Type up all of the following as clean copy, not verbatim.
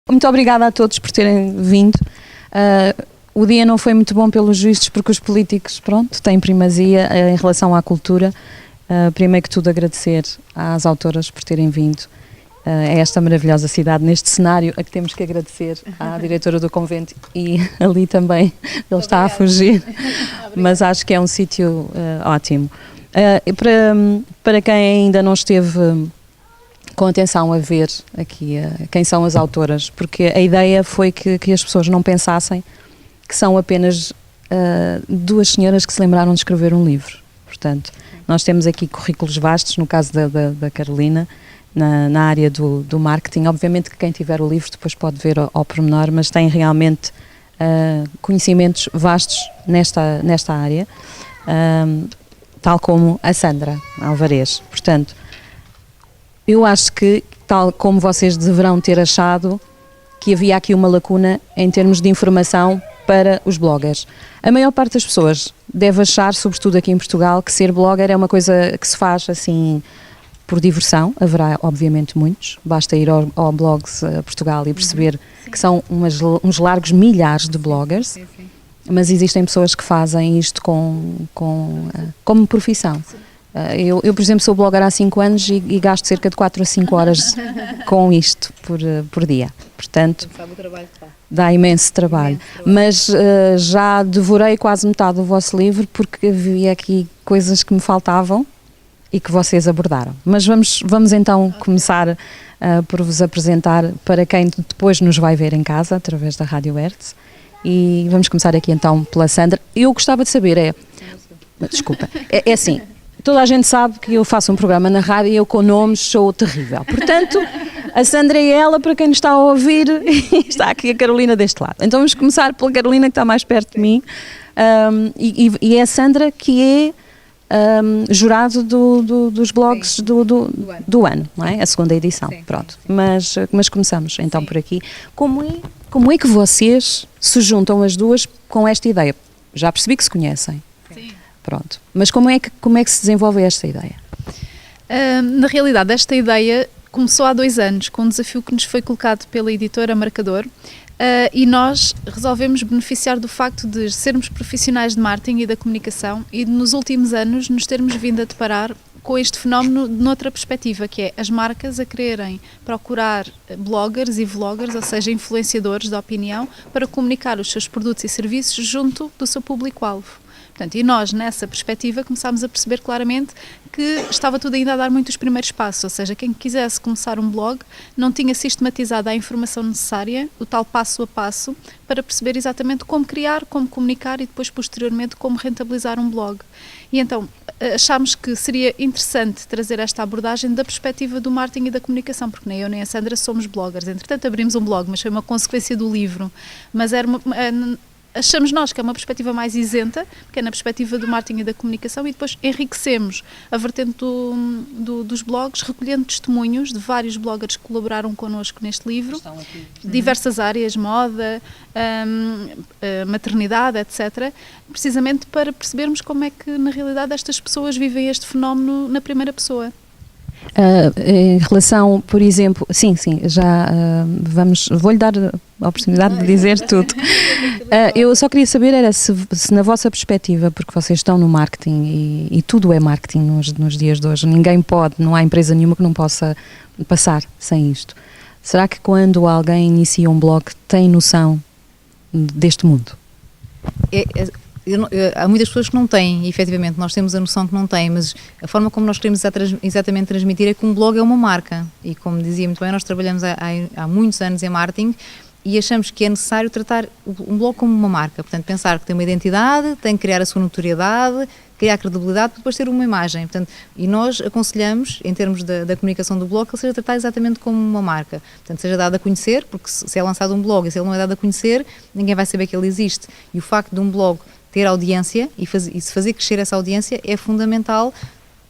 Muito obrigada a todos por terem vindo. O dia não foi muito bom pelos vistos porque os políticos, pronto, têm primazia em relação à cultura. Primeiro que tudo agradecer às autoras por terem vindo a esta maravilhosa cidade, neste cenário a que temos que agradecer à diretora do convento e ali também, ele está a fugir, mas acho que é um sítio ótimo. Para quem ainda não esteve com atenção a ver aqui quem são as autoras, porque a ideia foi que as pessoas não pensassem que são apenas duas senhoras que se lembraram de escrever um livro. Portanto, nós temos aqui currículos vastos, no caso da Carolina, na área do marketing. Obviamente que quem tiver o livro depois pode ver ao pormenor, mas tem realmente conhecimentos vastos nesta área, tal como a Sandra Alvarez. Portanto, eu acho que, tal como vocês deverão ter achado, que havia aqui uma lacuna em termos de informação para os bloggers. A maior parte das pessoas deve achar, sobretudo aqui em Portugal, que ser blogger é uma coisa que se faz assim por diversão. Haverá obviamente muitos, basta ir ao Blogs Portugal e perceber que são uns largos milhares de bloggers, mas existem pessoas que fazem isto como profissão. Eu, por exemplo, sou blogger há 5 anos e gasto cerca de 4 a 5 horas com isto por dia. Portanto, dá imenso trabalho. Mas já devorei quase metade do vosso livro porque havia aqui coisas que me faltavam e que vocês abordaram. Mas vamos então começar por vos apresentar para quem depois nos vai ver em casa, através da Rádio Hertz. E vamos começar aqui então pela Sandra. Eu gostava de saber, desculpa, é assim, toda a gente sabe que eu faço um programa na rádio e eu com nomes sou terrível. Portanto, a Sandra é ela, para quem nos está a ouvir, e está aqui a Carolina deste lado. Então vamos começar pela Carolina, que está mais perto de mim, e é a Sandra que é jurado dos blogs do ano, não é? A segunda edição, pronto. Mas começamos então por aqui. Como é que vocês se juntam as duas com esta ideia? Já percebi que se conhecem. Sim. Pronto. Mas como é que se desenvolve esta ideia? Na realidade, esta ideia começou há 2 anos, com um desafio que nos foi colocado pela editora Marcador, e nós resolvemos beneficiar do facto de sermos profissionais de marketing e da comunicação e nos últimos anos nos termos vindo a deparar com este fenómeno noutra perspectiva, que é as marcas a quererem procurar bloggers e vloggers, ou seja, influenciadores de opinião, para comunicar os seus produtos e serviços junto do seu público-alvo. Portanto, e nós, nessa perspectiva, começámos a perceber claramente que estava tudo ainda a dar muitos primeiros passos, ou seja, quem quisesse começar um blog não tinha sistematizado a informação necessária, o tal passo a passo, para perceber exatamente como criar, como comunicar e depois, posteriormente, como rentabilizar um blog. E então, achámos que seria interessante trazer esta abordagem da perspectiva do marketing e da comunicação, porque nem eu nem a Sandra somos bloggers. Entretanto, abrimos um blog, mas foi uma consequência do livro, mas era achamos nós que é uma perspectiva mais isenta, que é na perspectiva do marketing e da comunicação, e depois enriquecemos a vertente dos blogs, recolhendo testemunhos de vários bloggers que colaboraram connosco neste livro, diversas áreas, moda, maternidade, etc., precisamente para percebermos como é que, na realidade, estas pessoas vivem este fenómeno na primeira pessoa. Em relação, por exemplo, sim, já vou-lhe dar a oportunidade de dizer tudo. Eu só queria saber era se na vossa perspectiva, porque vocês estão no marketing e tudo é marketing nos dias de hoje, não há empresa nenhuma que não possa passar sem isto. Será que quando alguém inicia um blog tem noção deste mundo? Há muitas pessoas que não têm, e efetivamente nós temos a noção que não têm, mas a forma como nós queremos exatamente transmitir é que um blog é uma marca, e como dizia muito bem, nós trabalhamos há muitos anos em marketing e achamos que é necessário tratar um blog como uma marca, portanto pensar que tem uma identidade, tem que criar a sua notoriedade, criar credibilidade para depois ter uma imagem, portanto, e nós aconselhamos, em termos da comunicação do blog, que ele seja tratado exatamente como uma marca, portanto seja dado a conhecer, porque se é lançado um blog e se ele não é dado a conhecer, ninguém vai saber que ele existe, e o facto de um blog ter audiência e se fazer crescer essa audiência é fundamental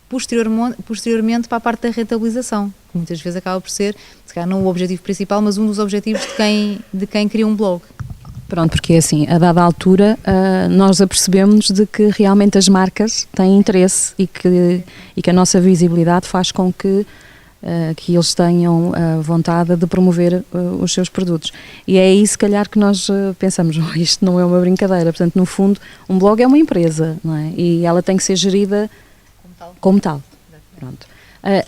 posteriormente para a parte da rentabilização, que muitas vezes acaba por ser, se calhar não o objetivo principal, mas um dos objetivos de quem cria um blog. Pronto, porque assim, a dada altura nós apercebemos de que realmente as marcas têm interesse e que a nossa visibilidade faz com que que eles tenham vontade de promover os seus produtos. E é aí, se calhar, que nós pensamos, isto não é uma brincadeira. Portanto, no fundo, um blog é uma empresa, não é? E ela tem que ser gerida como tal. Pronto.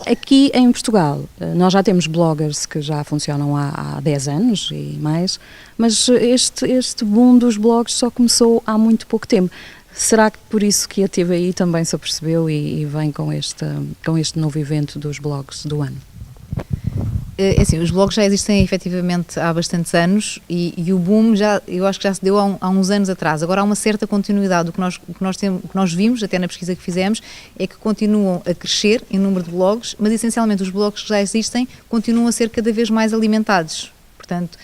Aqui em Portugal, nós já temos bloggers que já funcionam há 10 anos e mais, mas este boom dos blogs só começou há muito pouco tempo. Será que por isso que a TVI também se apercebeu e vem com este novo evento dos blogs do ano? É assim, os blogs já existem efetivamente há bastantes anos e o boom eu acho que já se deu há uns anos atrás. Agora há uma certa continuidade. O que nós vimos, até na pesquisa que fizemos, é que continuam a crescer em número de blogs, mas essencialmente os blogs que já existem continuam a ser cada vez mais alimentados. Portanto,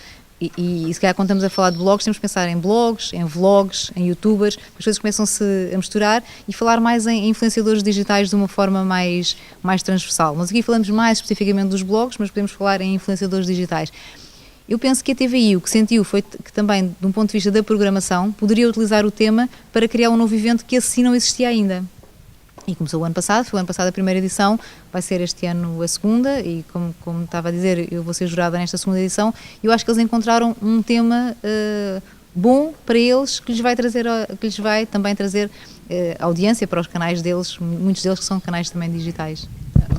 e se calhar quando estamos a falar de blogs, temos que pensar em blogs, em vlogs, em youtubers, as coisas começam-se a misturar e falar mais em influenciadores digitais de uma forma mais transversal. Mas aqui falamos mais especificamente dos blogs, mas podemos falar em influenciadores digitais. Eu penso que a TVI o que sentiu foi que também, de um ponto de vista da programação, poderia utilizar o tema para criar um novo evento que assim não existia ainda. E começou o ano passado, foi o ano passado a primeira edição, vai ser este ano a segunda e como estava a dizer, eu vou ser jurada nesta segunda edição. Eu acho que eles encontraram um tema bom para eles, que lhes vai também trazer audiência para os canais deles, muitos deles que são canais também digitais.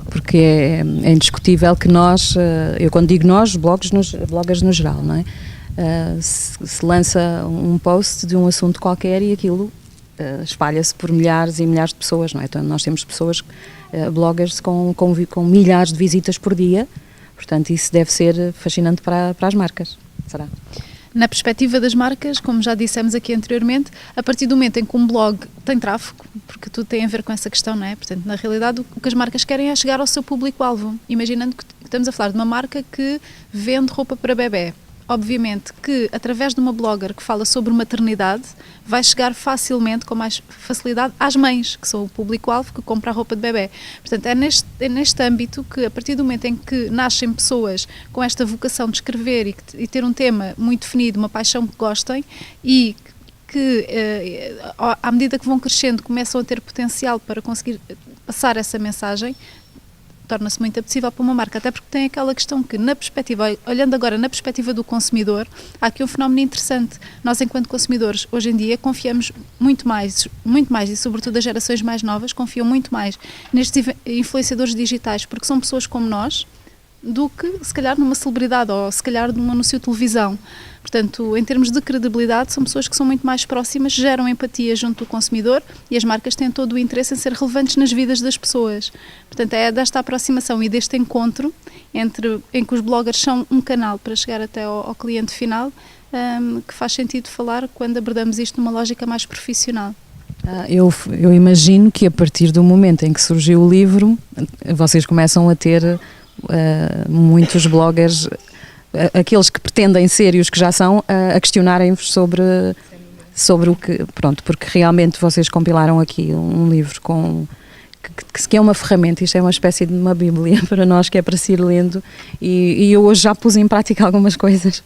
Porque é indiscutível que nós, eu quando digo nós, bloggers no geral, não é? Se lança um post de um assunto qualquer e aquilo espalha-se por milhares e milhares de pessoas, não é? Então nós temos pessoas, bloggers com milhares de visitas por dia, portanto isso deve ser fascinante para as marcas, será? Na perspectiva das marcas, como já dissemos aqui anteriormente, a partir do momento em que um blog tem tráfego, porque tudo tem a ver com essa questão, não é? Portanto, na realidade, o que as marcas querem é chegar ao seu público-alvo. Imaginando que estamos a falar de uma marca que vende roupa para bebé. Obviamente que, através de uma blogger que fala sobre maternidade, vai chegar facilmente, com mais facilidade, às mães, que são o público-alvo que compra a roupa de bebé. Portanto, é neste âmbito que, a partir do momento em que nascem pessoas com esta vocação de escrever e ter um tema muito definido, uma paixão que gostem e que, à medida que vão crescendo, começam a ter potencial para conseguir passar essa mensagem, torna-se muito apetecível para uma marca, até porque tem aquela questão que, na perspectiva, olhando agora na perspectiva do consumidor, há aqui um fenómeno interessante. Nós, enquanto consumidores, hoje em dia, confiamos muito mais e, sobretudo, as gerações mais novas, confiam muito mais nestes influenciadores digitais, porque são pessoas como nós, do que, se calhar, numa celebridade ou, se calhar, num anúncio de televisão. Portanto, em termos de credibilidade, são pessoas que são muito mais próximas, geram empatia junto do consumidor e as marcas têm todo o interesse em ser relevantes nas vidas das pessoas. Portanto, é desta aproximação e deste encontro em que os bloggers são um canal para chegar até ao cliente final, que faz sentido falar quando abordamos isto numa lógica mais profissional. Eu imagino que a partir do momento em que surgiu o livro, vocês começam a ter muitos bloggers, aqueles que pretendem ser e os que já são, a questionarem-vos sobre o que, pronto, porque realmente vocês compilaram aqui um livro que é uma ferramenta, isto é uma espécie de uma bíblia para nós, que é para se ir lendo, e eu hoje já pus em prática algumas coisas,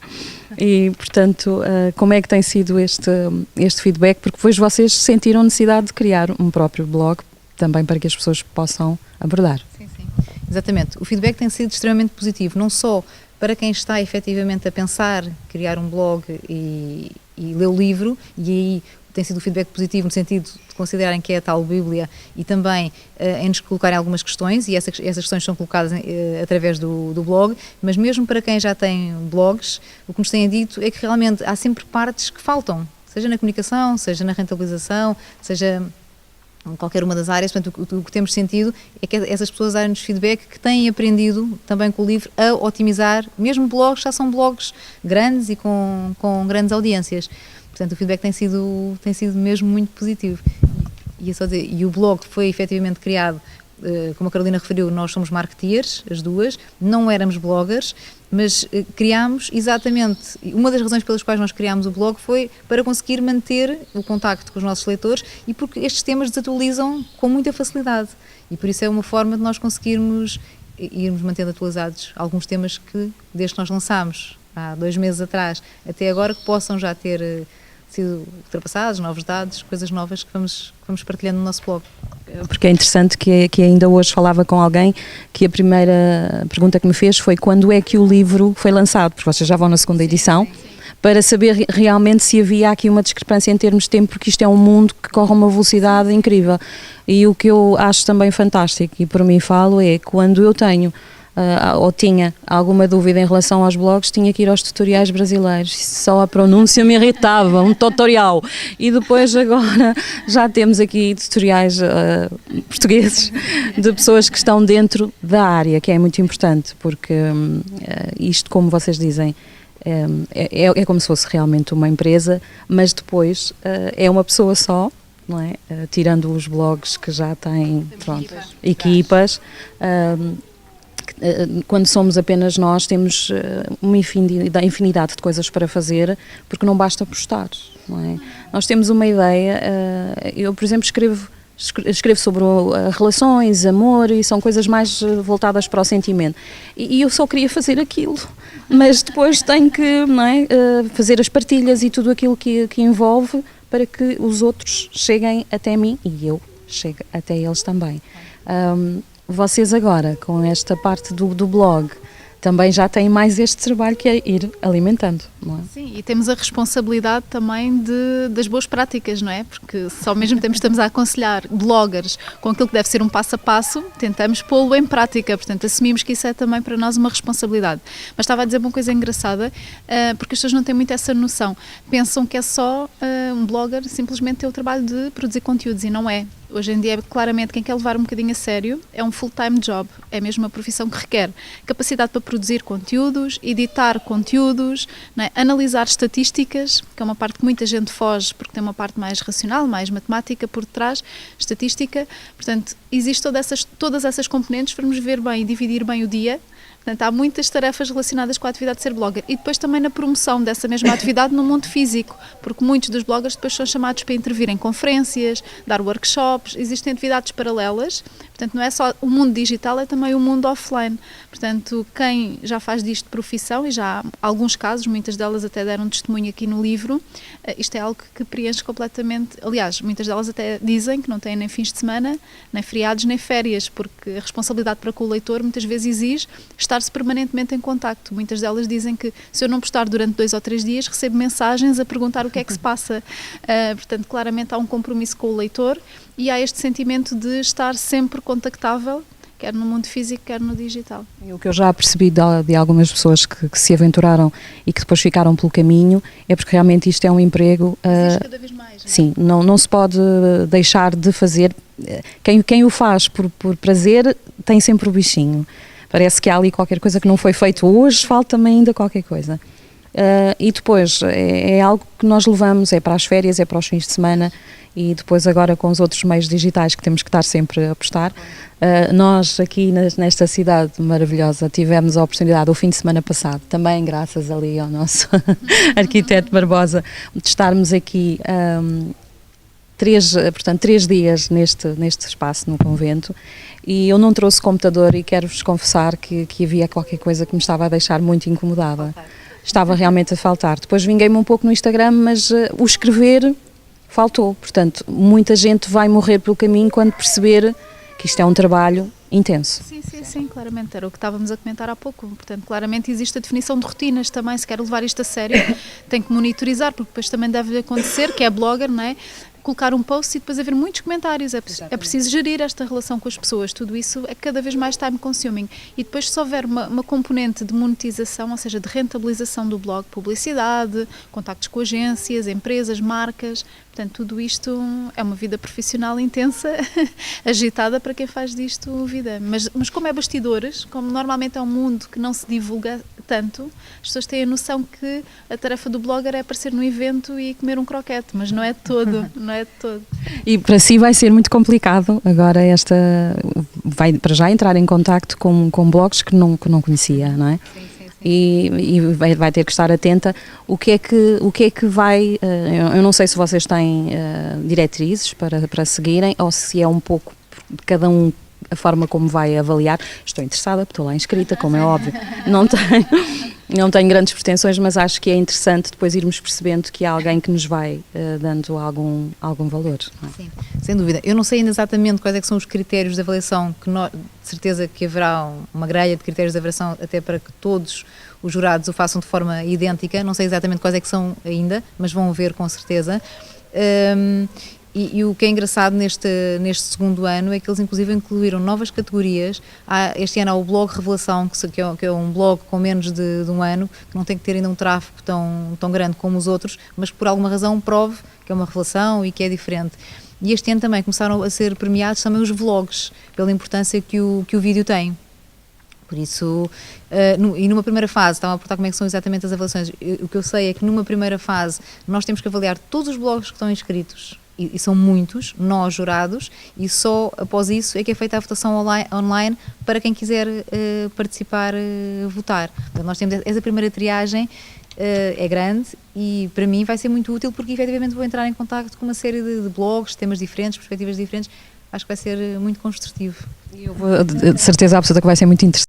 e portanto, como é que tem sido este feedback, porque depois vocês sentiram necessidade de criar um próprio blog, também para que as pessoas possam abordar. Sim. Exatamente. O feedback tem sido extremamente positivo, não só para quem está efetivamente a pensar criar um blog e ler o livro, e aí tem sido o feedback positivo no sentido de considerarem que é a tal Bíblia e também em nos colocarem algumas questões, e essas questões são colocadas através do blog, mas mesmo para quem já tem blogs, o que nos têm dito é que realmente há sempre partes que faltam, seja na comunicação, seja na rentabilização, seja em qualquer uma das áreas. Portanto, o que temos sentido é que essas pessoas darem-nos feedback que têm aprendido também com o livro a otimizar, mesmo blogs, já são blogs grandes e com grandes audiências. Portanto, o feedback tem sido mesmo muito positivo. E é só dizer, e o blog foi efetivamente criado, como a Carolina referiu, nós somos marketeers, as duas, não éramos bloggers, mas criámos exatamente, uma das razões pelas quais nós criámos o blog foi para conseguir manter o contacto com os nossos leitores e porque estes temas desatualizam com muita facilidade e por isso é uma forma de nós conseguirmos irmos mantendo atualizados alguns temas que, desde que nós lançámos há 2 meses atrás até agora, que possam já ter sido ultrapassados, novos dados, coisas novas que vamos partilhando no nosso blog. Porque é interessante que ainda hoje falava com alguém que a primeira pergunta que me fez foi quando é que o livro foi lançado, porque vocês já vão na segunda edição, para saber realmente se havia aqui uma discrepância em termos de tempo, porque isto é um mundo que corre a uma velocidade incrível. E o que eu acho também fantástico, e por mim falo, é quando eu tenho ou tinha alguma dúvida em relação aos blogs, tinha que ir aos tutoriais brasileiros, só a pronúncia me irritava, um tutorial, e depois agora já temos aqui tutoriais portugueses de pessoas que estão dentro da área, que é muito importante, porque isto, como vocês dizem, é como se fosse realmente uma empresa, mas depois é uma pessoa só, não é? Tirando os blogs que já têm, pronto, equipas. Quando somos apenas nós, temos uma infinidade de coisas para fazer, porque não basta postar, não é? Nós temos uma ideia, eu, por exemplo, escrevo sobre relações, amor, e são coisas mais voltadas para o sentimento, e eu só queria fazer aquilo, mas depois tenho que, não é, fazer as partilhas e tudo aquilo que envolve para que os outros cheguem até mim e eu chego até eles também. Vocês agora, com esta parte do blog, também já têm mais este trabalho que é ir alimentando, não é? Sim, e temos a responsabilidade também das boas práticas, não é? Porque se ao mesmo tempo estamos a aconselhar bloggers com aquilo que deve ser um passo a passo, tentamos pô-lo em prática, portanto assumimos que isso é também para nós uma responsabilidade. Mas estava a dizer uma coisa engraçada, porque as pessoas não têm muito essa noção. Pensam que é só um blogger simplesmente ter o trabalho de produzir conteúdos, e não é. Hoje em dia, claramente, quem quer levar um bocadinho a sério é um full-time job, é mesmo uma profissão que requer capacidade para produzir conteúdos, editar conteúdos, não é? Analisar estatísticas, que é uma parte que muita gente foge porque tem uma parte mais racional, mais matemática por trás, estatística. Portanto, existem todas essas componentes para nos ver bem e dividir bem o dia. Portanto, há muitas tarefas relacionadas com a atividade de ser blogger, e depois também na promoção dessa mesma atividade no mundo físico, porque muitos dos bloggers depois são chamados para intervir em conferências, dar workshops, existem atividades paralelas, portanto não é só o mundo digital, é também o mundo offline. Portanto, quem já faz disto de profissão, e já há alguns casos, muitas delas até deram testemunho aqui no livro, isto é algo que preenche completamente. Aliás, muitas delas até dizem que não têm nem fins de semana, nem feriados, nem férias, porque a responsabilidade para com o leitor muitas vezes exige estar-se permanentemente em contacto. Muitas delas dizem que se eu não postar durante 2 ou 3 dias, recebo mensagens a perguntar o que é que se passa. Portanto, claramente há um compromisso com o leitor e há este sentimento de estar sempre contactável, quer no mundo físico, quer no digital. E o que eu já percebi de algumas pessoas que se aventuraram e que depois ficaram pelo caminho é porque realmente isto é um emprego. Existe cada vez mais. Sim, não se pode deixar de fazer. Quem o faz por prazer tem sempre o bichinho. Parece que há ali qualquer coisa que não foi feito hoje, falta-me ainda qualquer coisa. E depois é algo que nós levamos, é para as férias, é para os fins de semana, e depois agora com os outros meios digitais que temos que estar sempre a postar. Nós aqui nesta cidade maravilhosa tivemos a oportunidade o fim de semana passado, também graças ali ao nosso arquiteto Barbosa, de estarmos aqui 3 dias neste espaço no convento, e eu não trouxe computador e quero-vos confessar que havia qualquer coisa que me estava a deixar muito incomodada. Estava realmente a faltar. Depois vinguei-me um pouco no Instagram, mas o escrever faltou. Portanto, muita gente vai morrer pelo caminho quando perceber que isto é um trabalho intenso. Sim, claramente, era o que estávamos a comentar há pouco. Portanto, claramente existe a definição de rotinas também. Se quer levar isto a sério, tem que monitorizar, porque depois também deve acontecer, que é blogger, não é? Colocar um post e depois haver muitos comentários, é preciso gerir esta relação com as pessoas, tudo isso é cada vez mais time consuming, e depois se houver uma componente de monetização, ou seja, de rentabilização do blog, publicidade, contactos com agências, empresas, marcas, portanto tudo isto é uma vida profissional intensa, agitada para quem faz disto vida, mas como é bastidores, como normalmente é um mundo que não se divulga tanto, as pessoas têm a noção que a tarefa do blogger é aparecer no evento e comer um croquete, mas não é de todo, não é de todo. E para si vai ser muito complicado agora vai para já entrar em contacto com blogs que não conhecia, não é? Sim. E vai ter que estar atenta o que é que vai, eu não sei se vocês têm diretrizes para seguirem ou se é um pouco de cada um a forma como vai avaliar. Estou interessada, porque estou lá inscrita, como é óbvio. Não tenho grandes pretensões, mas acho que é interessante depois irmos percebendo que há alguém que nos vai dando algum valor. Não é? Sim, sem dúvida. Eu não sei ainda exatamente quais é que são os critérios de avaliação, de certeza que haverá uma grelha de critérios de avaliação até para que todos os jurados o façam de forma idêntica. Não sei exatamente quais é que são ainda, mas vão haver com certeza. E o que é engraçado neste segundo ano é que eles inclusive incluíram novas categorias. Este ano há o blog Revelação, que é um blog com menos de um ano, que não tem que ter ainda um tráfego tão grande como os outros, mas que por alguma razão prove que é uma revelação e que é diferente. E este ano também começaram a ser premiados também os vlogs, pela importância que o vídeo tem. Por isso, e numa primeira fase, estava a apertar como é que são exatamente as avaliações. O que eu sei é que numa primeira fase nós temos que avaliar todos os blogs que estão inscritos, e são muitos, nós jurados, e só após isso é que é feita a votação online para quem quiser participar, votar. Então, nós temos essa primeira triagem, é grande e para mim vai ser muito útil porque efetivamente vou entrar em contacto com uma série de blogs, temas diferentes, perspectivas diferentes. Acho que vai ser muito construtivo. Eu vou, de certeza absoluta que vai ser muito interessante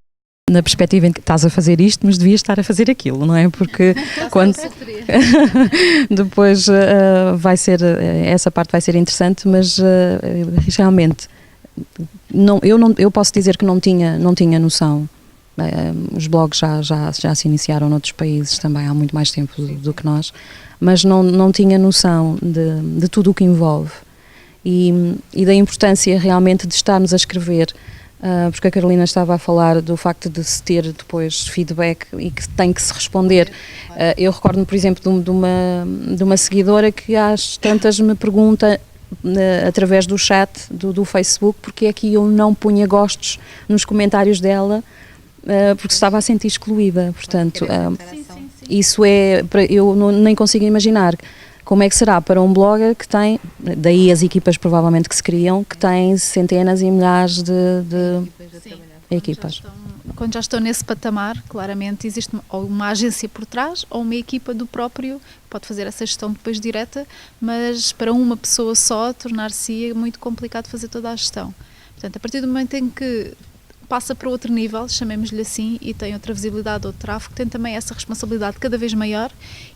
na perspectiva em que estás a fazer isto, mas devias estar a fazer aquilo, não é? Porque quando depois vai ser, essa parte vai ser interessante, mas realmente eu posso dizer que não tinha noção. Os blogs já se iniciaram noutros países também há muito mais tempo do que nós, mas não tinha noção de tudo o que envolve e da importância realmente de estarmos a escrever. Porque a Carolina estava a falar do facto de se ter depois feedback e que tem que se responder. Eu recordo-me, por exemplo, de uma seguidora que às tantas me pergunta através do chat do Facebook porque é que eu não punha gostos nos comentários dela porque estava a sentir excluída. Portanto, isso eu nem consigo imaginar como é que será para um blogger que tem, daí as equipas provavelmente que se criam, que tem centenas e milhares de equipas. Quando já estão nesse patamar, claramente existe ou uma agência por trás ou uma equipa do próprio, pode fazer essa gestão depois direta, mas para uma pessoa só tornar-se muito complicado fazer toda a gestão. Portanto, a partir do momento em que passa para outro nível, chamemos-lhe assim, e tem outra visibilidade, outro tráfego, tem também essa responsabilidade cada vez maior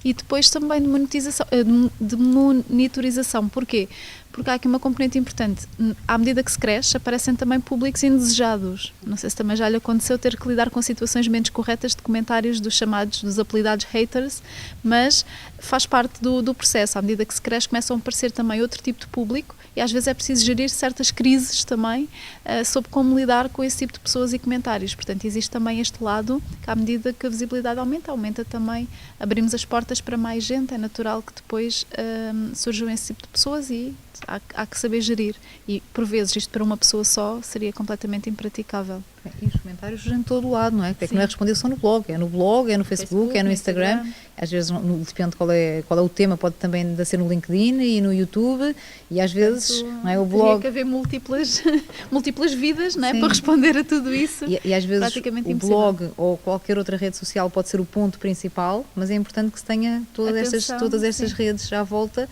e depois também de monitorização. Porquê? Porque há aqui uma componente importante. À medida que se cresce, aparecem também públicos indesejados. Não sei se também já lhe aconteceu ter que lidar com situações menos corretas de comentários dos apelidados haters, mas faz parte do processo. À medida que se cresce, começam a aparecer também outro tipo de público e às vezes é preciso gerir certas crises também sobre como lidar com esse tipo de pessoas e comentários. Portanto, existe também este lado que à medida que a visibilidade aumenta também, abrimos as portas para mais gente, é natural que depois surjam esse tipo de pessoas e há que saber gerir e por vezes isto para uma pessoa só seria completamente impraticável. E os comentários em todo o lado, não é? Porque é que não é responder só no blog, é no Facebook, é no Instagram. Às vezes depende qual é o tema, pode também ser no LinkedIn e no YouTube e às vezes não é, o blog. Teria que haver múltiplas vidas, não é? Para responder a tudo isso. E às vezes o blog ou qualquer outra rede social pode ser o ponto principal, mas é importante que se tenha todas estas redes à volta,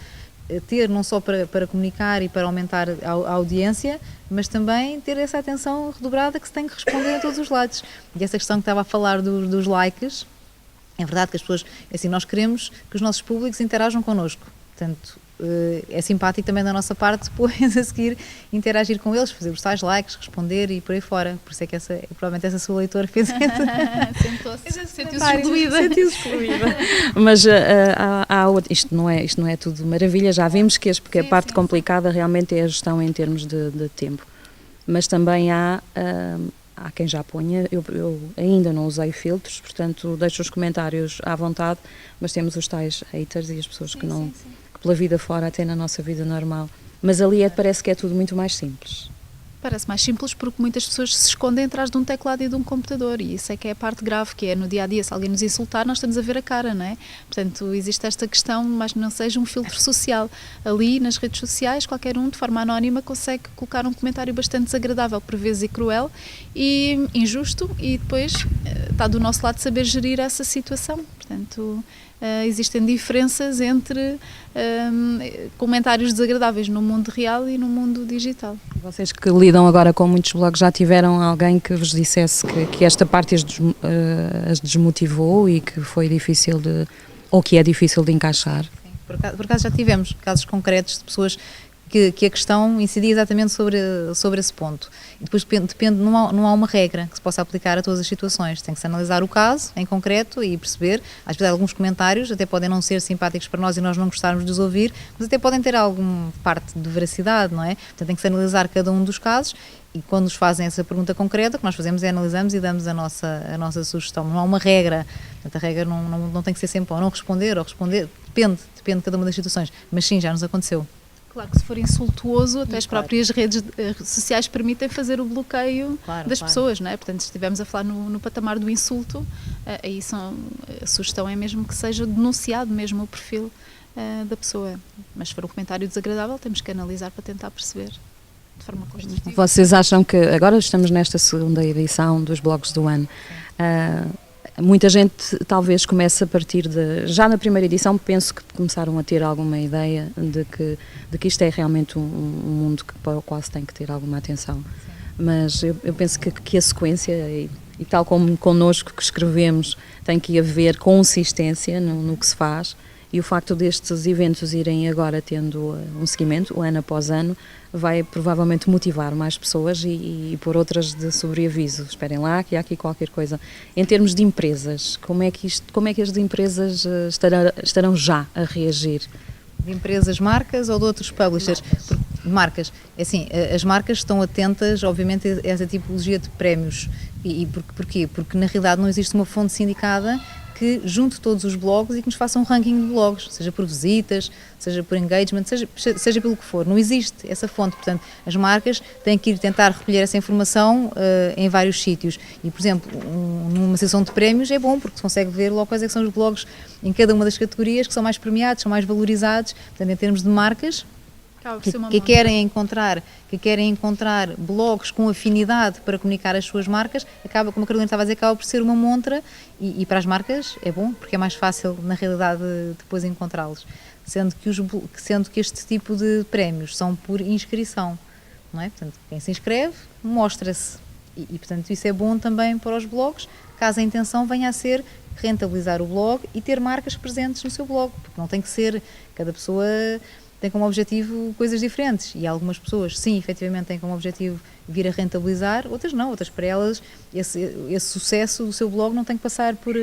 ter não só para comunicar e para aumentar a audiência, mas também ter essa atenção redobrada que se tem que responder a todos os lados. E essa questão que estava a falar dos likes, é verdade que as pessoas, assim, nós queremos que os nossos públicos interajam connosco, portanto é simpático também da nossa parte depois a seguir interagir com eles, fazer os tais likes, responder e por aí fora. Por isso é que provavelmente essa sua leitora fez sentiu-se excluída. Mas isto não é tudo maravilha, já vimos que a parte complicada realmente é a gestão em termos de tempo, mas também há quem já ponha, eu ainda não usei filtros, portanto deixo os comentários à vontade, mas temos os tais haters e as pessoas que pela vida fora, até na nossa vida normal. Mas ali parece que é tudo muito mais simples. Parece mais simples porque muitas pessoas se escondem atrás de um teclado e de um computador e isso é que é a parte grave, que é no dia-a-dia, se alguém nos insultar, nós estamos a ver a cara, não é? Portanto, existe esta questão, mas não seja um filtro social. Ali, nas redes sociais, qualquer um, de forma anónima, consegue colocar um comentário bastante desagradável, por vezes e cruel e injusto e depois está do nosso lado saber gerir essa situação. Portanto, existem diferenças entre comentários desagradáveis no mundo real e no mundo digital. Vocês que lidam agora com muitos blogs, já tiveram alguém que vos dissesse que esta parte as desmotivou e que foi difícil ou que é difícil de encaixar? Sim. Por acaso já tivemos casos concretos de pessoas que a questão incidia exatamente sobre esse ponto. E depois depende, não há uma regra que se possa aplicar a todas as situações. Tem que se analisar o caso em concreto e perceber. Às vezes alguns comentários até podem não ser simpáticos para nós e nós não gostarmos de os ouvir, mas até podem ter alguma parte de veracidade, não é? Portanto, tem que se analisar cada um dos casos e quando nos fazem essa pergunta concreta, o que nós fazemos é analisamos e damos a nossa sugestão. Não há uma regra. Portanto, a regra não tem que ser sempre ou não responder ou responder. Depende de cada uma das situações. Mas sim, já nos aconteceu. Claro que se for insultuoso, até as próprias redes sociais permitem fazer o bloqueio das pessoas, não é? Portanto, se estivermos a falar no patamar do insulto, aí a sugestão é mesmo que seja denunciado mesmo o perfil da pessoa. Mas se for um comentário desagradável, temos que analisar para tentar perceber de forma construtiva. Vocês acham que, agora estamos nesta segunda edição dos blogs do ano, muita gente talvez comece a partir já na primeira edição, penso que começaram a ter alguma ideia de que isto é realmente um mundo para o qual se tem que ter alguma atenção. Sim. Mas eu penso que a sequência, e tal como connosco que escrevemos, tem que haver consistência no que se faz, e o facto destes eventos irem agora tendo um seguimento, ano após ano, vai provavelmente motivar mais pessoas e pôr outras de sobreaviso. Esperem lá que há aqui qualquer coisa. Em termos de empresas, como é que as de empresas estarão já a reagir? De empresas, marcas ou de outros publishers? Marcas. É assim, as marcas estão atentas, obviamente, a essa tipologia de prémios. Porquê? Porque na realidade não existe uma fonte sindicada que junte todos os blogs e que nos faça um ranking de blogs, seja por visitas, seja por engagement, seja pelo que for. Não existe essa fonte, portanto, as marcas têm que ir tentar recolher essa informação em vários sítios. E, por exemplo, numa sessão de prémios é bom, porque se consegue ver logo quais é que são os blogs em cada uma das categorias que são mais premiados, são mais valorizados. Portanto, em termos de marcas, que querem encontrar blogs com afinidade para comunicar as suas marcas, acaba, como a Carolina estava a dizer, acaba por ser uma montra e para as marcas é bom, porque é mais fácil na realidade depois encontrá-los, sendo que este tipo de prémios são por inscrição, não é? Portanto, quem se inscreve mostra-se e portanto isso é bom também para os blogs, caso a intenção venha a ser rentabilizar o blog e ter marcas presentes no seu blog, porque não tem que ser, cada pessoa tem como objetivo coisas diferentes e algumas pessoas, sim, efetivamente têm como objetivo vir a rentabilizar, outras não, outras para elas esse sucesso do seu blog não tem que passar por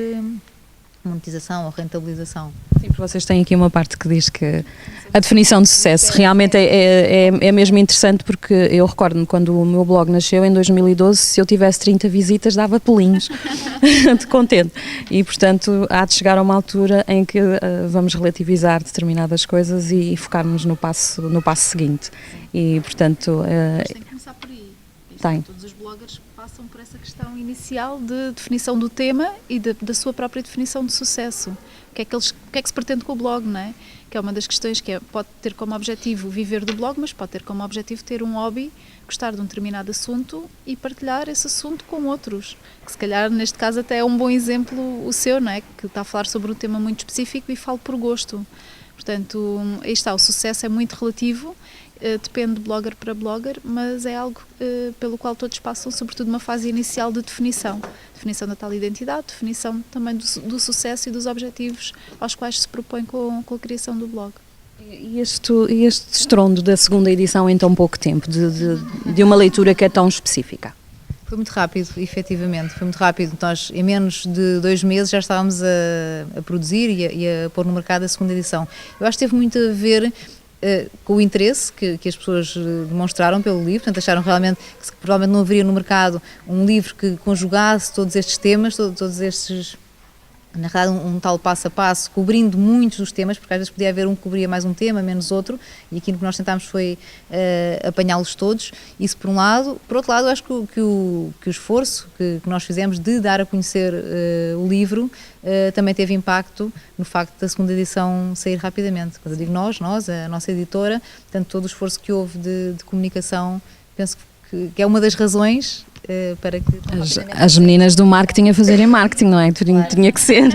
monetização ou rentabilização. Sim, porque vocês têm aqui uma parte que diz que a definição de sucesso realmente é mesmo interessante, porque eu recordo-me quando o meu blog nasceu em 2012, se eu tivesse 30 visitas dava pelinhos de contente e portanto há de chegar a uma altura em que vamos relativizar determinadas coisas e focarmos no passo seguinte e portanto tem que começar por aí. Tem. Todos os bloggers passam por essa questão inicial de definição do tema e da sua própria definição de sucesso. O que é que se pretende com o blog, não é? Que é uma das questões que pode ter como objetivo viver do blog, mas pode ter como objetivo ter um hobby, gostar de um determinado assunto e partilhar esse assunto com outros. Que se calhar, neste caso, até é um bom exemplo o seu, não é? Que está a falar sobre um tema muito específico e falo por gosto. Portanto, aí está, o sucesso é muito relativo, depende de blogger para blogger, mas é algo pelo qual todos passam, sobretudo numa fase inicial de definição da tal identidade, definição também do sucesso e dos objetivos aos quais se propõe com a criação do blog. E este estrondo da segunda edição em tão pouco tempo, de uma leitura que é tão específica? Foi muito rápido, efetivamente, foi muito rápido. Nós, em menos de 2 meses, já estávamos a produzir e a pôr no mercado a segunda edição. Eu acho que teve muito a ver com o interesse que as pessoas demonstraram pelo livro, portanto acharam realmente que provavelmente não haveria no mercado um livro que conjugasse todos estes temas, todos estes, na realidade um tal passo a passo, cobrindo muitos dos temas, porque às vezes podia haver um que cobria mais um tema, menos outro, e aquilo que nós tentámos foi apanhá-los todos, isso por um lado. Por outro lado, eu acho que o esforço que nós fizemos de dar a conhecer o livro também teve impacto no facto da segunda edição sair rapidamente. Quando eu digo nós, a nossa editora, portanto todo o esforço que houve de comunicação, penso que é uma das razões para que... As meninas do marketing a fazerem marketing, não é? Tinha que ser,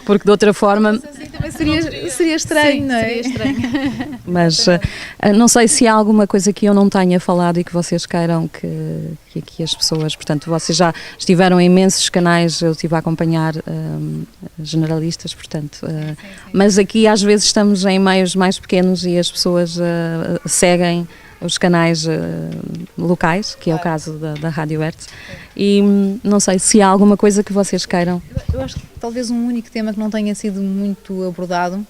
porque de outra forma... Seria estranho, Sim, não é? seria estranho. Mas não sei se há alguma coisa que eu não tenha falado e que vocês queiram que aqui as pessoas, portanto, vocês já estiveram em imensos canais, eu estive a acompanhar generalistas, portanto, mas aqui às vezes estamos em meios mais pequenos e as pessoas seguem os canais locais, que é o caso da Rádio Hertz, e não sei se há alguma coisa que vocês queiram. Eu acho que talvez um único tema que não tenha sido muito abordado,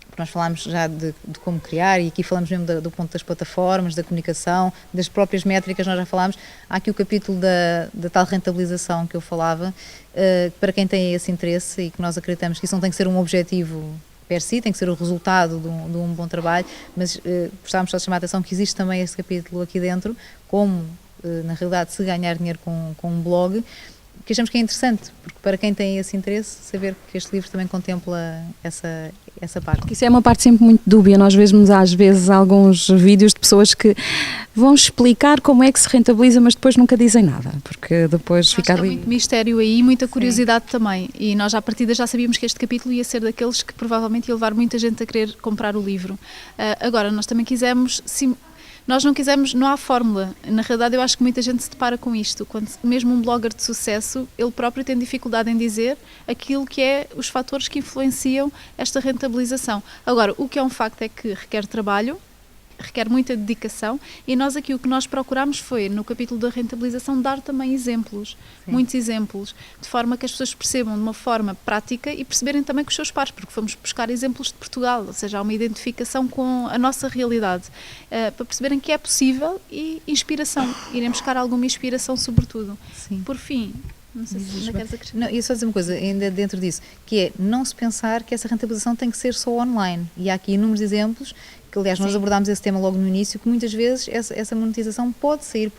porque nós falámos já de como criar, e aqui falamos mesmo do ponto das plataformas, da comunicação, das próprias métricas, nós já falámos. Há aqui o capítulo da tal rentabilização que eu falava, para quem tem esse interesse, e que nós acreditamos que isso não tem que ser um objetivo per si, tem que ser o resultado de um bom trabalho, mas gostávamos só de chamar a atenção que existe também esse capítulo aqui dentro, como na realidade se ganhar dinheiro com um blog, que achamos que é interessante, porque para quem tem esse interesse, saber que este livro também contempla essa parte. Isso é uma parte sempre muito dúbia, nós vemos às vezes alguns vídeos de pessoas que vão explicar como é que se rentabiliza, mas depois nunca dizem nada, porque depois fica ali... Há muito mistério aí, muita curiosidade também, e nós à partida já sabíamos que este capítulo ia ser daqueles que provavelmente ia levar muita gente a querer comprar o livro. Agora, nós também quisemos... Nós não quisemos, não há fórmula. Na realidade, eu acho que muita gente se depara com isto. Quando mesmo um blogger de sucesso, ele próprio tem dificuldade em dizer aquilo que é os fatores que influenciam esta rentabilização. Agora, o que é um facto é que requer trabalho, requer muita dedicação, e nós aqui o que nós procurámos foi, no capítulo da rentabilização, dar também exemplos, muitos exemplos, de forma que as pessoas percebam de uma forma prática e perceberem também com os seus pares, porque fomos buscar exemplos de Portugal, ou seja, há uma identificação com a nossa realidade, para perceberem que é possível, e inspiração, iremos buscar alguma inspiração sobretudo. Sim. Por fim, não sei se ainda queres acrescentar. Não, ia só dizer uma coisa, ainda dentro disso, que é não se pensar que essa rentabilização tem que ser só online, e há aqui inúmeros exemplos, que aliás nós abordámos esse tema logo no início, que muitas vezes essa monetização pode sair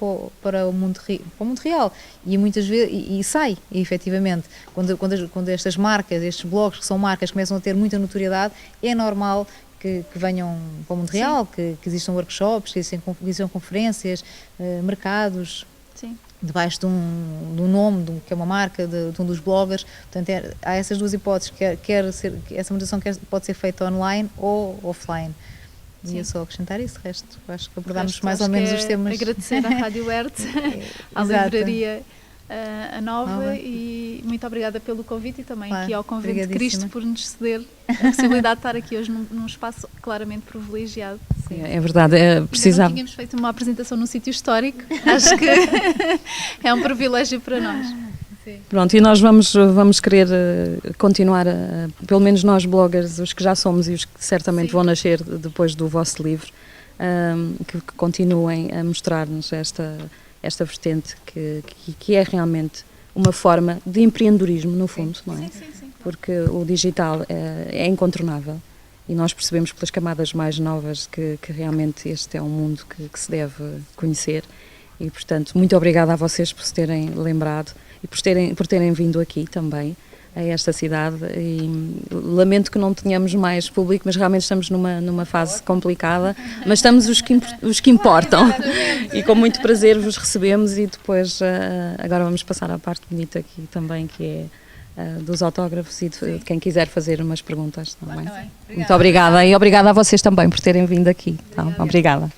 para o mundo real, e muitas vezes, e sai, efetivamente, quando estas marcas, estes blogs que são marcas, começam a ter muita notoriedade, é normal que venham para o mundo real, que existam workshops, que existam conferências, mercados... Sim. Debaixo de um nome, que é uma marca, de um dos bloggers. Portanto, há essas duas hipóteses, essa monetização pode ser feita online ou offline. E eu só acrescentar isso, o resto, acho que abordámos mais ou menos os temas. Agradecer à Rádio Hertz, à livraria a Nova, e muito obrigada pelo convite, e também aqui ao Convento de Cristo por nos ceder a possibilidade de estar aqui hoje num espaço claramente privilegiado. Sim, é verdade, precisava. Não tínhamos feito uma apresentação num sítio histórico, acho que é um privilégio para nós. Sim. Pronto, e nós vamos querer continuar, pelo menos nós bloggers, os que já somos e os que certamente vão nascer depois do vosso livro, que continuem a mostrar-nos esta vertente que é realmente uma forma de empreendedorismo, no fundo, não é? Sim. Porque o digital é incontornável, e nós percebemos pelas camadas mais novas que realmente este é um mundo que se deve conhecer, e portanto muito obrigada a vocês por se terem lembrado e por terem vindo aqui também a esta cidade, e lamento que não tenhamos mais público, mas realmente estamos numa fase complicada, mas estamos os que importam, e com muito prazer vos recebemos, e depois agora vamos passar à parte bonita aqui também, que é dos autógrafos e de quem quiser fazer umas perguntas também. Muito obrigada, e obrigada a vocês também por terem vindo aqui. Então, obrigada.